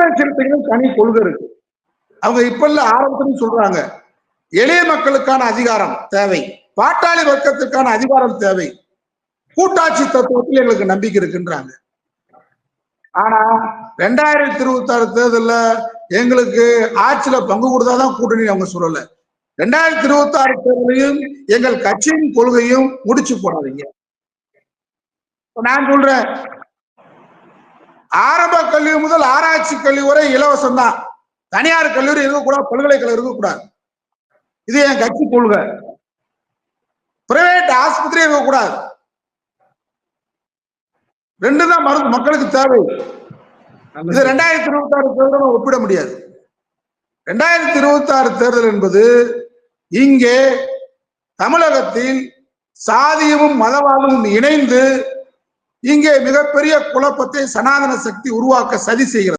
விடுதலை சிறுத்தைகள் தனி கொள்கை இருக்கு. அவங்க இப்ப இல்ல ஆரம்பத்துல சொல்றாங்க, எளிய மக்களுக்கான அதிகாரம் தேவை, பாட்டாளி வர்க்கத்திற்கான அதிகாரம் தேவை, கூட்டாட்சி தத்துவத்தில் எங்களுக்கு நம்பிக்கை இருக்குன்றாங்க. ஆனா 2026 தேர்தல்ல எங்களுக்கு ஆட்சியில பங்கு கொடுத்தாதான் கூட்டணி அவங்க சொல்லல. 2026 தேர்தலையும் எங்கள் கட்சியின் கொள்கையும் முடிச்சு போடாதீங்க. நான் சொல்றேன், ஆரம்ப கல்வி முதல் ஆராய்ச்சி கல்வி வரை இலவசம் தான். தனியார் கல்லூரி இருக்கக்கூடாது, பல்கலைக்கழகம் இருக்கக்கூடாது. இது என் கட்சி கொள்கை. பிரைவேட் ஆஸ்பத்திரி இருக்கக்கூடாது. ரெண்டு தான் மருந்து மக்களுக்கு தேவை. இது 2026 தேர்தல் ஒப்பிட முடியாது. 2026 தேர்தல் என்பது இங்கே தமிழகத்தில் சாதியமும் மதவாதமும் இணைந்து இங்கே மிகப்பெரிய குழப்பத்தை சனாதன சக்தி உருவாக்க சதி செய்கிறது.